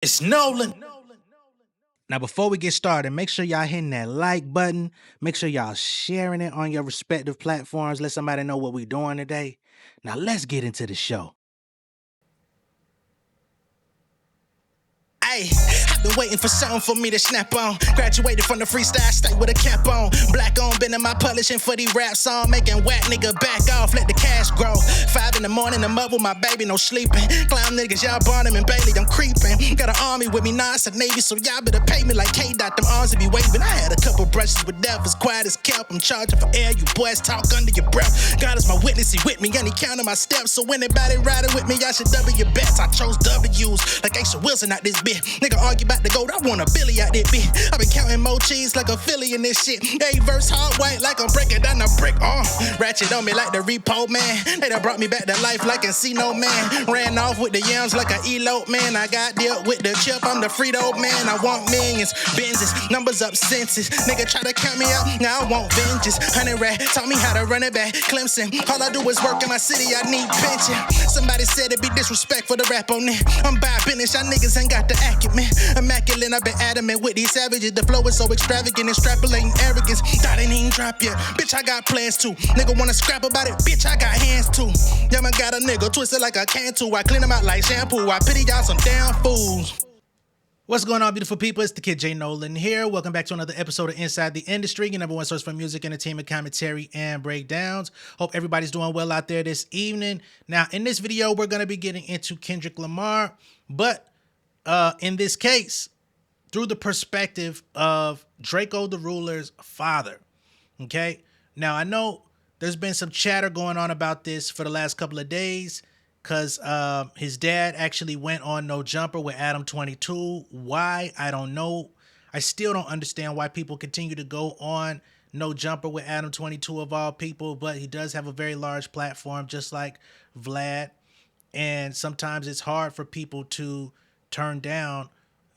It's Nolan. Now, before we get started, make sure y'all hitting that like button. Make sure y'all sharing it on your respective platforms. Let somebody know what we're doing today. Now, let's get into the show. Ay, I've been waiting for something for me to snap on. Graduated from the freestyle, stay with a cap on. Black on, been in my publishing for these rap songs. Making whack nigga back off, let the cash grow. 5 in the morning, I'm up with my baby, no sleeping. Clown niggas, y'all Barnum and Bailey, I'm creeping. Got an army with me, now it's a Navy, so y'all better pay me like K-Dot, them arms to be waving. I had a couple brushes with devils, quiet as kelp. I'm charging for air, you boys talk under your breath. God is my witness, he with me, and he counting my steps. So anybody riding with me, y'all should double your bets. I chose W's, like Asa Wilson out this bitch. Nigga argue about the gold, I want a Billy out this bitch. I been counting more cheese like a Philly in this shit. A verse hard white like I'm breaking down the brick. Ratchet on me like the repo man. They done brought me back to life like Encino man. Ran off with the yams like a elope man. I got dealt with the chip, I'm the Frito man. I want millions, Benzes, numbers up senses. Nigga try to count me out, now I want vengeance. 100 rat taught me how to run it back. Clemson, all I do is work in my city, I need pension. Somebody said it'd be disrespectful to rap on it. I'm by business, y'all niggas ain't got the acumen. Immaculate, I've been adamant with these savages. The flow is so extravagant, extrapolating arrogance. Thought it ain't drop yet. Bitch, I got plans too. Nigga wanna scrap about it, bitch, I got hands too. Y'all got a nigga twisted like a can too. I clean them out like shampoo. I pity y'all some damn fools. What's going on, beautiful people? It's the kid J Nolan here. Welcome back to another episode of Inside the Industry, your number one source for music, entertainment, commentary, and breakdowns. Hope everybody's doing well out there this evening. Now, in this video, we're going to be getting into Kendrick Lamar, but in this case, through the perspective of Drakeo the Ruler's father. Okay? Now, I know there's been some chatter going on about this for the last couple of days, because his dad actually went on No Jumper with Adam 22. Why? I don't know. I still don't understand why people continue to go on No Jumper with Adam 22 of all people, but he does have a very large platform, just like Vlad. And sometimes it's hard for people to turn down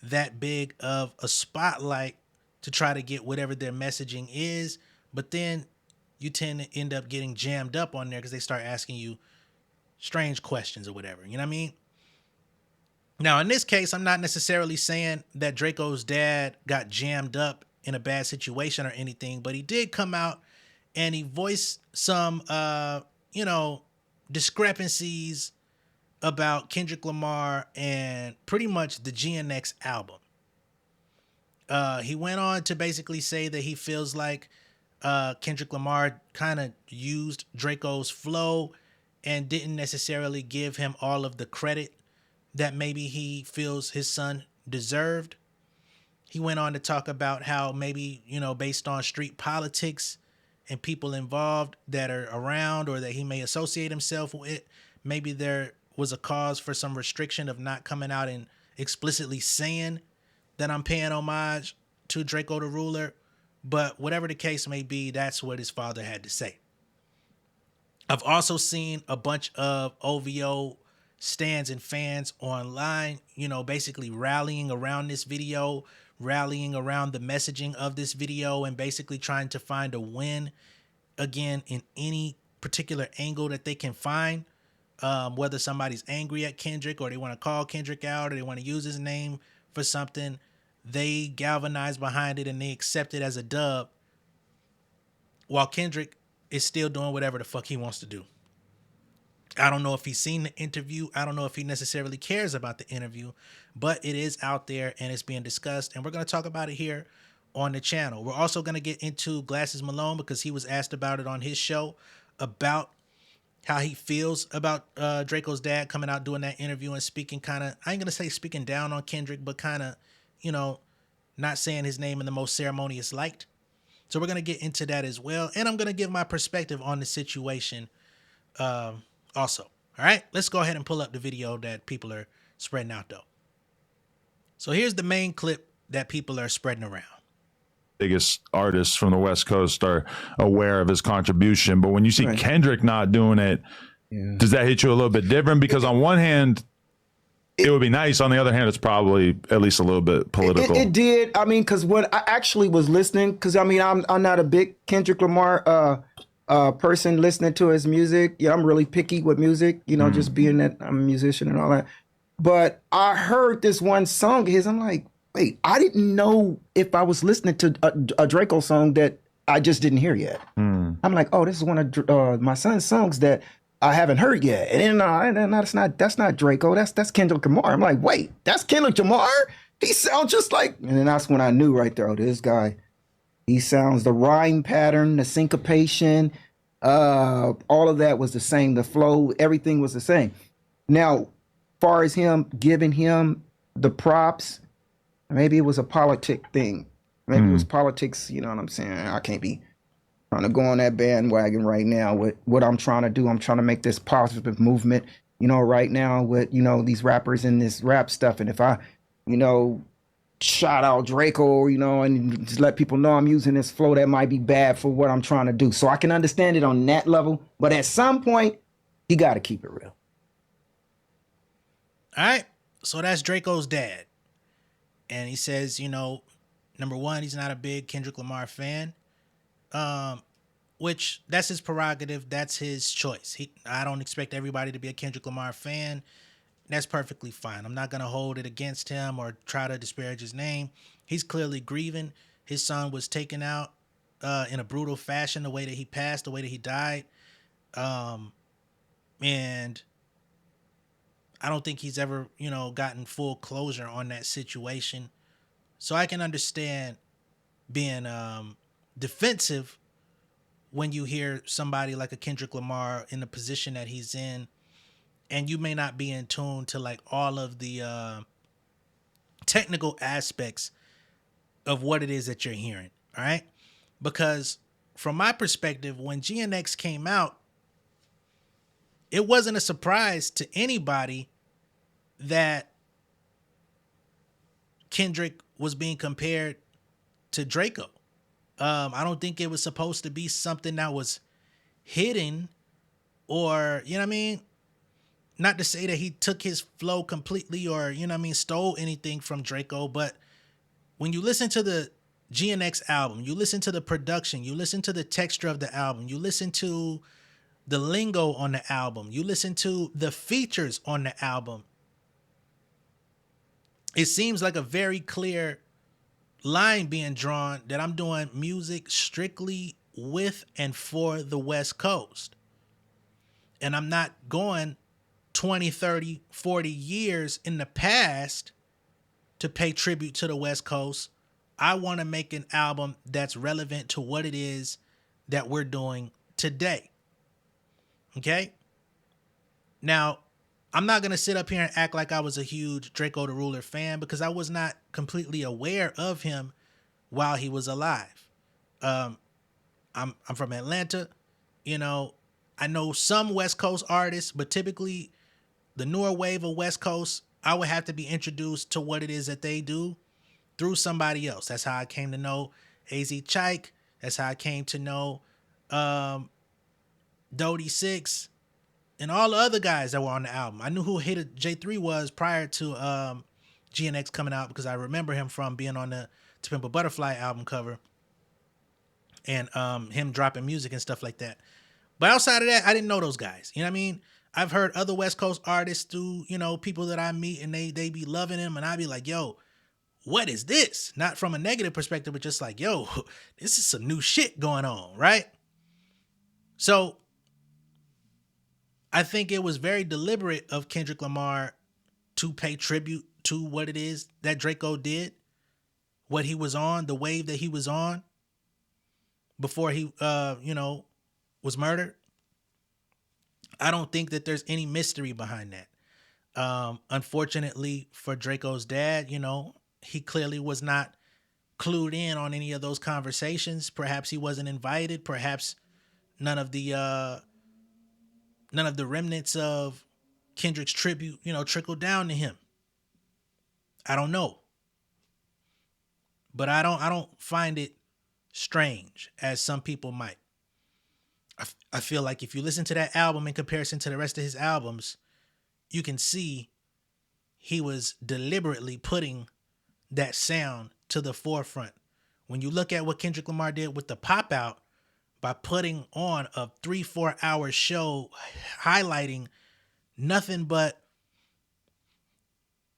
that big of a spotlight to try to get whatever their messaging is. But then you tend to end up getting jammed up on there because they start asking you strange questions or whatever, you know what I mean? Now, in this case, I'm not necessarily saying that Drakeo's dad got jammed up in a bad situation or anything, but he did come out and he voiced some, discrepancies about Kendrick Lamar and pretty much the GNX album. He went on to basically say that he feels like Kendrick Lamar kind of used Drakeo's flow and didn't necessarily give him all of the credit that maybe he feels his son deserved. He went on to talk about how maybe, based on street politics and people involved that are around or that he may associate himself with, maybe there was a cause for some restriction of not coming out and explicitly saying that I'm paying homage to Drakeo the Ruler. But whatever the case may be, that's what his father had to say. I've also seen a bunch of OVO stans and fans online, basically rallying around this video, rallying around the messaging of this video, and basically trying to find a win again in any particular angle that they can find. Whether somebody's angry at Kendrick or they want to call Kendrick out or they want to use his name for something, they galvanize behind it and they accept it as a dub, while Kendrick is still doing whatever the fuck he wants to do. I don't know if he's seen the interview. I don't know if he necessarily cares about the interview, but it is out there and it's being discussed, and we're going to talk about it here on the channel. We're also going to get into Glasses Malone because he was asked about it on his show, about how he feels about Drakeo's dad coming out doing that interview and speaking kind of, I ain't going to say speaking down on Kendrick, but kind of, not saying his name in the most ceremonious light. So we're going to get into that as well. And I'm going to give my perspective on the situation also. All right, let's go ahead and pull up the video that people are spreading out though. So here's the main clip that people are spreading around. Biggest artists from the West Coast are aware of his contribution. But when you see Kendrick not doing it, does that hit you a little bit different? Because on one hand, it would be nice. On the other hand, it's probably at least a little bit political. It did. I mean, because when I actually was listening, because I mean, I'm not a big Kendrick Lamar person listening to his music. Yeah, I'm really picky with music, just being that I'm a musician and all that. But I heard this one song of his. I'm like, wait, I didn't know if I was listening to a Draco song that I just didn't hear yet. I'm like, oh, this is one of my son's songs that I haven't heard yet. And then no, that's not Draco. That's Kendrick Lamar. I'm like, wait, that's Kendrick Lamar? He sounds just like. And then that's when I knew right there, oh, this guy. He sounds the rhyme pattern, the syncopation, all of that was the same. The flow, everything was the same. Now, far as him giving him the props, maybe it was a politic thing. Maybe it was politics. You know what I'm saying? I can't be trying to go on that bandwagon right now with what I'm trying to do. I'm trying to make this positive movement, right now with, these rappers and this rap stuff. And if I, shout out Draco, and just let people know I'm using this flow that might be bad for what I'm trying to do. So I can understand it on that level. But at some point, you got to keep it real. All right. So that's Draco's dad. And he says, number one, he's not a big Kendrick Lamar fan. Which that's his prerogative. That's his choice. I don't expect everybody to be a Kendrick Lamar fan. That's perfectly fine. I'm not going to hold it against him or try to disparage his name. He's clearly grieving. His son was taken out in a brutal fashion, the way that he passed, the way that he died. And I don't think he's ever, gotten full closure on that situation. So I can understand being defensive when you hear somebody like a Kendrick Lamar in the position that he's in, and you may not be in tune to like all of the technical aspects of what it is that you're hearing. All right. Because from my perspective, when GNX came out, it wasn't a surprise to anybody that Kendrick was being compared to Draco. I don't think it was supposed to be something that was hidden or, not to say that he took his flow completely or, stole anything from Draco. But when you listen to the GNX album, you listen to the production, you listen to the texture of the album, you listen to the lingo on the album, you listen to the features on the album, it seems like a very clear line being drawn that I'm doing music strictly with and for the West Coast. And I'm not going 20, 30, 40 years in the past to pay tribute to the West Coast. I want to make an album that's relevant to what it is that we're doing today. Okay? Now, I'm not going to sit up here and act like I was a huge Draco the Ruler fan because I was not completely aware of him while he was alive. I'm from Atlanta. I know some West Coast artists, but typically the newer wave of West Coast, I would have to be introduced to what it is that they do through somebody else. That's how I came to know AZ Chike. That's how I came to know Dodie Six and all the other guys that were on the album. I knew who Hater J3 was prior to GNX coming out because I remember him from being on the To Pimp a Butterfly album cover and him dropping music and stuff like that. But outside of that, I didn't know those guys. You know what I mean? I've heard other West Coast artists through, people that I meet and they be loving him and I be like, yo, what is this? Not from a negative perspective, but just like, yo, this is some new shit going on, right? So I think it was very deliberate of Kendrick Lamar to pay tribute to what it is that Draco did, what he was on, the wave that he was on before he, was murdered. I don't think that there's any mystery behind that. Unfortunately for Draco's dad, he clearly was not clued in on any of those conversations. Perhaps he wasn't invited. Perhaps none of the remnants of Kendrick's tribute, trickled down to him. I don't know. But I don't find it strange as some people might. I feel like if you listen to that album in comparison to the rest of his albums, you can see he was deliberately putting that sound to the forefront. When you look at what Kendrick Lamar did with the Pop Out by putting on a 3-4 hour show highlighting nothing but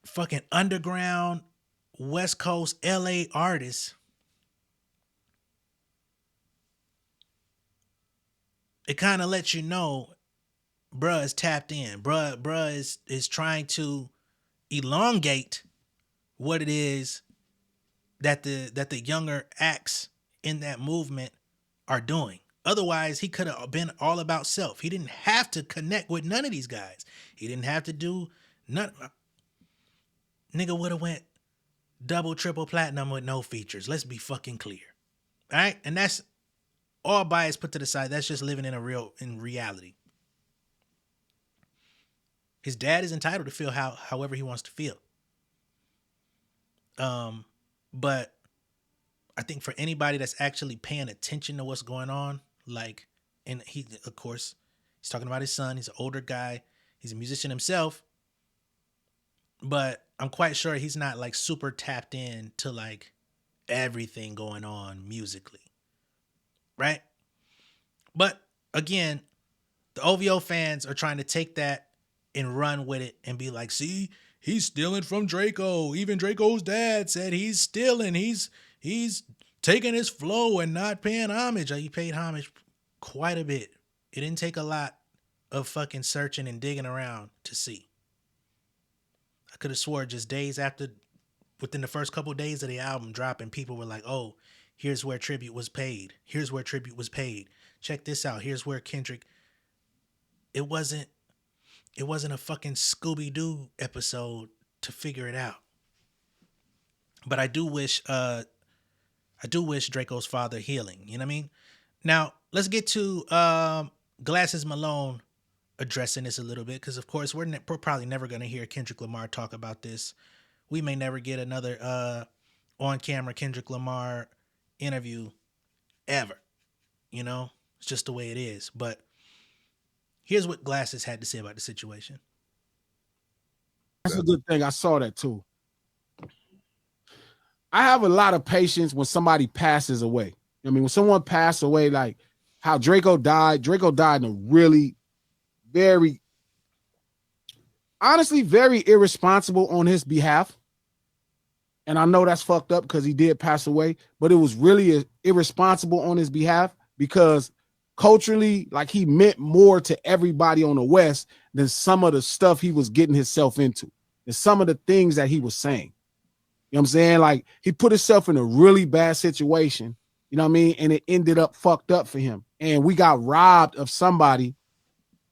fucking underground West Coast LA artists, it kind of lets you know bruh is tapped in. Bruh is trying to elongate what it is that the younger acts in that movement are doing. Otherwise, he could have been all about self. He didn't have to connect with none of these guys. He didn't have to do none. Nigga would have went double, triple platinum with no features. Let's be fucking clear. All right? And that's all bias put to the side. That's just living in reality. His dad is entitled to feel however he wants to feel. But I think for anybody that's actually paying attention to what's going on, like, and he, of course, he's talking about his son. He's an older guy. He's a musician himself. But I'm quite sure he's not like super tapped in to like everything going on musically. Right? But again, the OVO fans are trying to take that and run with it and be like, see, he's stealing from Drakeo. Even Draco's dad said he's stealing. He's taking his flow and not paying homage. He paid homage quite a bit. It didn't take a lot of fucking searching and digging around to see. I could have swore just days after, within the first couple of days of the album dropping, people were like, oh, here's where tribute was paid. Here's where tribute was paid. Check this out. Here's where Kendrick. It wasn't a fucking Scooby-Doo episode to figure it out. But I do wish Draco's father healing. You know what I mean? Now, let's get to Glasses Malone addressing this a little bit, because of course we're probably never going to hear Kendrick Lamar talk about this. We may never get another on-camera Kendrick Lamar interview ever. You know? It's just the way it is. But here's what Glasses had to say about the situation. That's a good thing. I saw that too. I have a lot of patience when somebody passes away. I mean, when someone passed away, like how Drakeo died in a really, very, honestly, very irresponsible on his behalf. And I know that's fucked up because he did pass away, but it was really irresponsible on his behalf because culturally, like, he meant more to everybody on the West than some of the stuff he was getting himself into and some of the things that he was saying. You know what I'm saying? Like, he put himself in a really bad situation, you know what I mean? And it ended up fucked up for him. And we got robbed of somebody,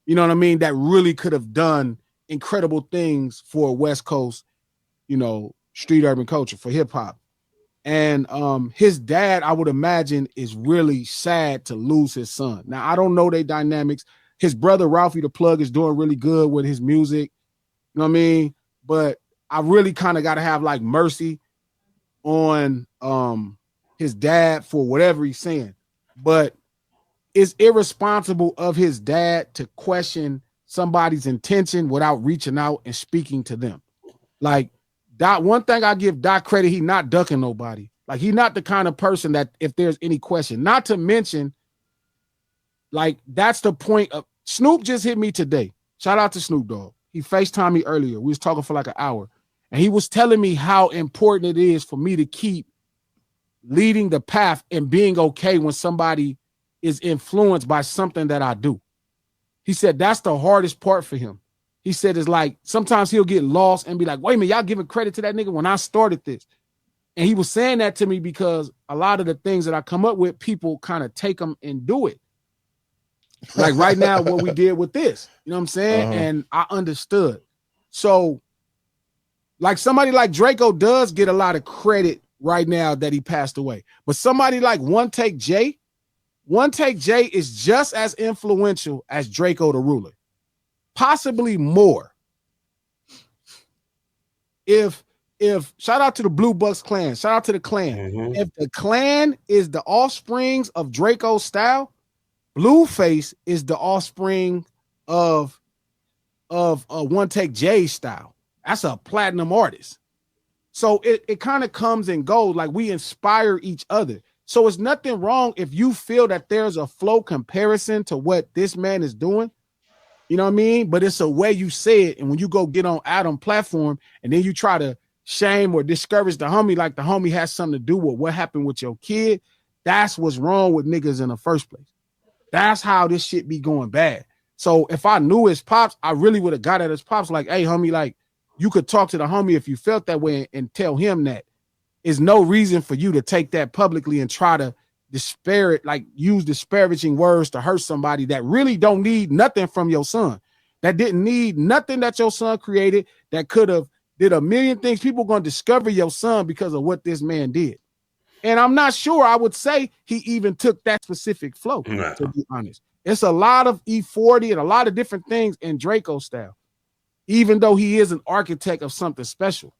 you know what I mean, that really could have done incredible things for West Coast, you know, street urban culture, for hip hop. And his dad, I would imagine, is really sad to lose his son. Now, I don't know their dynamics. His brother, Ralphie the Plug, is doing really good with his music. You know what I mean? But I really kind of got to have like mercy on his dad for whatever he's saying. But it's irresponsible of his dad to question somebody's intention without reaching out and speaking to them. Like, Doc, one thing I give Doc credit, he not ducking nobody. Like, he not the kind of person that if there's any question, not to mention, like, that's the point of Snoop just hit me today. Shout out to Snoop Dogg. He FaceTimed me earlier. We was talking for like an hour. And he was telling me how important it is for me to keep leading the path and being okay when somebody is influenced by something that I do. He said that's the hardest part for him. He said it's like sometimes he'll get lost and be like, wait a minute, y'all giving credit to that nigga when I started this. And he was saying that to me because a lot of the things that I come up with, people kind of take them and do it. Like right now, what we did with this, you know what I'm saying? And I understood. So like somebody like Drakeo does get a lot of credit right now that he passed away. But somebody like One Take J is just as influential as Drakeo the Ruler. Possibly more. If shout out to the Blue Bucks clan, shout out to the clan. If the clan is the offsprings of Drakeo's style, Blueface is the offspring of One Take J's style. That's a platinum artist. So it kind of comes and goes, like we inspire each other. So it's nothing wrong if you feel that there's a flow comparison to what this man is doing. You know what I mean? But it's a way you say it. And when you go get on Adam platform and then you try to shame or discourage the homie, like the homie has something to do with what happened with your kid, that's what's wrong with niggas in the first place. That's how this shit be going bad. So if I knew his pops, I really would have got at his pops like, hey, homie, like, you could talk to the homie if you felt that way and tell him that. Is no reason for you to take that publicly and try to disparage, like use disparaging words to hurt somebody that really don't need nothing from your son, that didn't need nothing that your son created, that could have did a million things. People going to discover your son because of what this man did. And I'm not sure I would say he even took that specific flow, to be honest. It's a lot of E40 and a lot of different things in Drakeo style, even though he is an architect of something special.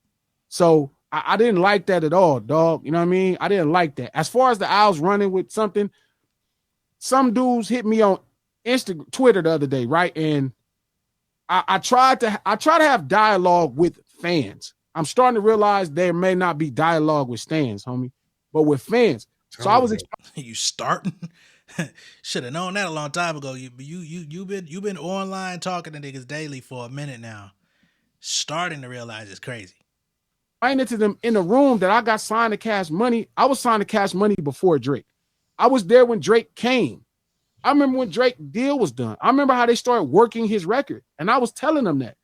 So I didn't like that at all, dog. You know what I mean? I didn't like that. As far as the Owls running with something, some dudes hit me on Twitter the other day, right? And I tried to have dialogue with fans. I'm starting to realize there may not be dialogue with stands, homie, but with fans. So I was you starting. Should have known that a long time ago. You've been online talking to niggas daily for a minute now. Starting to realize it's crazy. Explaining to them in the room that I got signed to Cash Money. I was signed to Cash Money before Drake. I was there when Drake came. I remember when Drake deal was done. I remember how they started working his record, and I was telling them that.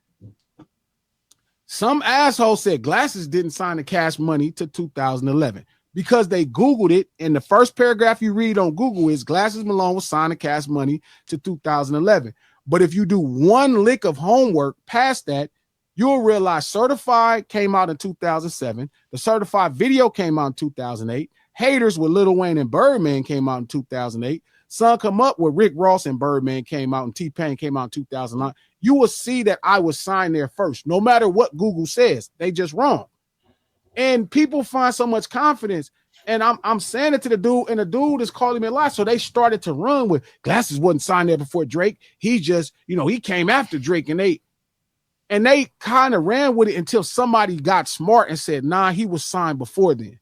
Some asshole said Glasses didn't sign the Cash Money to 2011 because they Googled it, and the first paragraph you read on Google is Glasses Malone was signed to Cash Money to 2011. But if you do one lick of homework past that, you'll realize Certified came out in 2007. The Certified video came out in 2008. Haters with Lil Wayne and Birdman came out in 2008. Sun Come Up with Rick Ross and Birdman came out, and T-Pain came out in 2009. You will see that I was signed there first, no matter what Google says. They just wrong. And people find so much confidence. And I'm saying it to the dude, and the dude is calling me a lie. So they started to run with Glasses wasn't signed there before Drake. He just, he came after Drake, and they kind of ran with it until somebody got smart and said, nah, he was signed before then.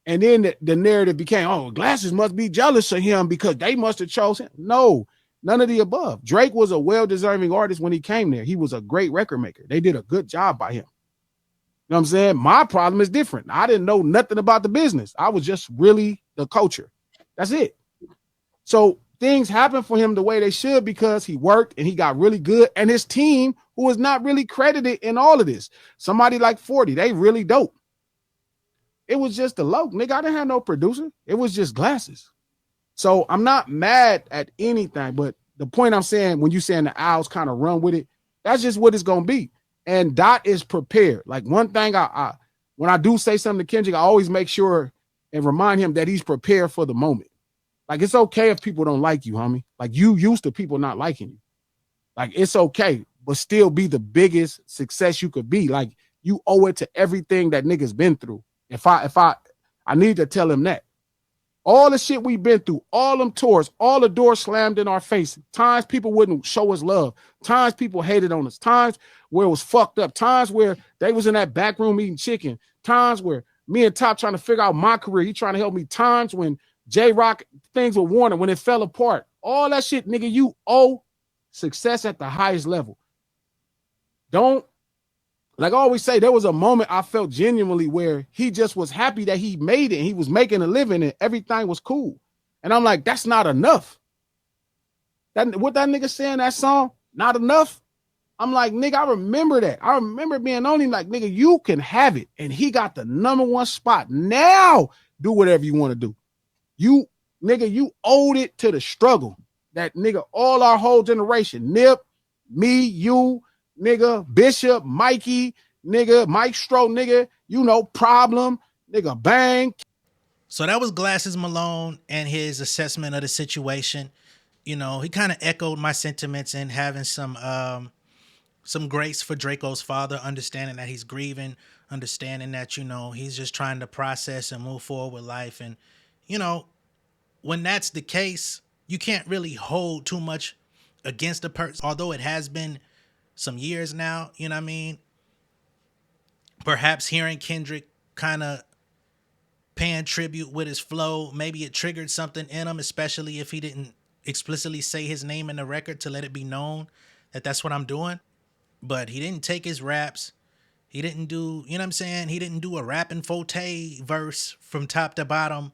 And then the narrative became, oh, Glasses must be jealous of him because they must have chose him. No, none of the above. Drake was a well-deserving artist when he came there. He was a great record maker. They did a good job by him. You know what I'm saying? My problem is different. I didn't know nothing about the business. I was just really the culture. That's it. So things happen for him the way they should because he worked and he got really good. And his team, who is not really credited in all of this, somebody like 40, they really dope. It was just a low. Nigga, I didn't have no producer. It was just Glasses. So I'm not mad at anything, but the point I'm saying, when you saying the Owls kind of run with it, that's just what it's going to be. And Dot is prepared. Like one thing I when I do say something to Kendrick, I always make sure and remind him that he's prepared for the moment. Like, it's okay if people don't like you, homie. Like, you used to people not liking you. Like, it's okay, but still be the biggest success you could be. Like, you owe it to everything that niggas been through. If I need to tell him that. All the shit we've been through, all them tours, all the doors slammed in our face. Times people wouldn't show us love. Times people hated on us. Times where it was fucked up. Times where they was in that back room eating chicken. Times where me and Top trying to figure out my career. He trying to help me. Times when J-Rock, things were Warner, when it fell apart. All that shit, nigga, you owe success at the highest level. Don't, like I always say, there was a moment I felt genuinely where he just was happy that he made it and he was making a living and everything was cool. And I'm like, that's not enough. What that nigga saying that song, not enough? I'm like, nigga, I remember that. I remember being on him like, nigga, you can have it. And he got the #1 spot. Now do whatever you want to do. You, nigga, you owed it to the struggle. That nigga, all our whole generation, Nip, me, you, nigga, Bishop, Mikey, nigga, Mike Stroh, nigga, Problem, nigga, Bang. So that was Glasses Malone and his assessment of the situation. He kind of echoed my sentiments in having some grace for Drakeo's father, understanding that he's grieving, understanding that, he's just trying to process and move forward with life. And, when that's the case, you can't really hold too much against a person, although it has been some years now, you know what I mean? Perhaps hearing Kendrick kind of paying tribute with his flow, maybe it triggered something in him, especially if he didn't explicitly say his name in the record to let it be known that that's what I'm doing. But he didn't take his raps. He didn't do, you know what I'm saying? He didn't do a rapping forte verse from top to bottom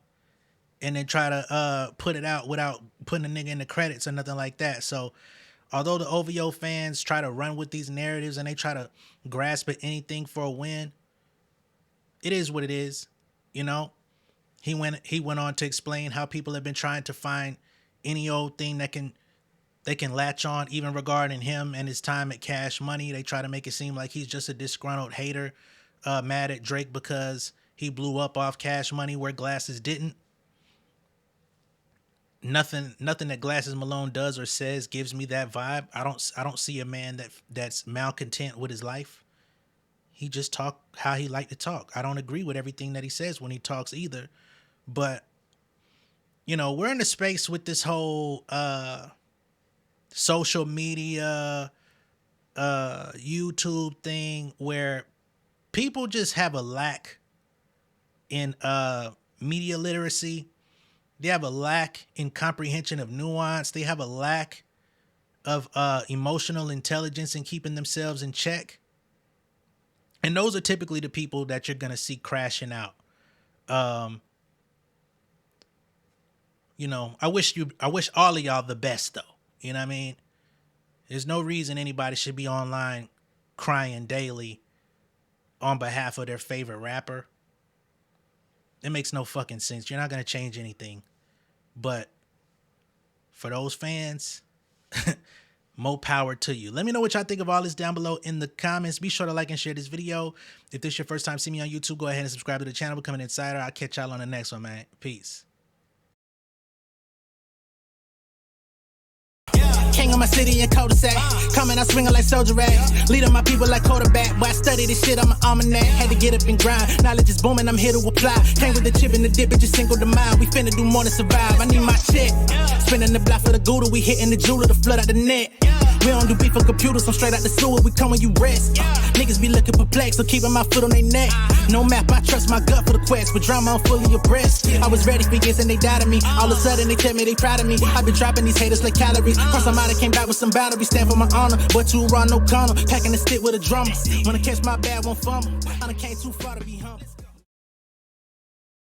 and then try to put it out without putting a nigga in the credits or nothing like that. So although the OVO fans try to run with these narratives and they try to grasp at anything for a win, it is what it is, you know? He went on to explain how people have been trying to find any old thing that they can latch on, even regarding him and his time at Cash Money. They try to make it seem like he's just a disgruntled hater, mad at Drake because he blew up off Cash Money where Glasses didn't. Nothing that Glasses Malone does or says gives me that vibe. I don't see a man that's malcontent with his life. He just talk how he like to talk. I don't agree with everything that he says when he talks either. But, you know, we're in a space with this whole social media, YouTube thing where people just have a lack in media literacy. They have a lack in comprehension of nuance. They have a lack of emotional intelligence in keeping themselves in check. And those are typically the people that you're going to see crashing out. You know, I wish all of y'all the best though. You know what I mean? There's no reason anybody should be online crying daily on behalf of their favorite rapper. It makes no fucking sense. You're not going to change anything. But for those fans, more power to you. Let me know what y'all think of all this down below in the comments. Be sure to like and share this video. If this is your first time seeing me on YouTube, go ahead and subscribe to the channel, become an insider. I'll catch y'all on the next one, man. Peace. King of my city in cul-de-sac. Coming out swinging like soldier rags. Leading my people like quarterback. Boy, I study this shit, I'm an almanac. Had to get up and grind. Knowledge is booming, I'm here to apply. Came with the chip and the dip, it just single the mind. We finna do more than survive. I need my check. Spinning the block for the Gouda. We hitting the jeweler to flood out the net. We don't do beef for computers, I'm straight out the sewer. We come when you rest. Niggas be looking perplexed, so keeping my foot on their neck. No map, I trust my gut for the quest. With drama, I'm fully abreast. I was ready for years and they doubted me. All of a sudden they tell me they proud of me. I've been dropping these haters like calories. Cross them out, I came back with some boundaries. Stand for my honor, but too raw, no corner. Packing the stick with a drummer. When I catch my bad, won't fumble. I done came too far to be humble.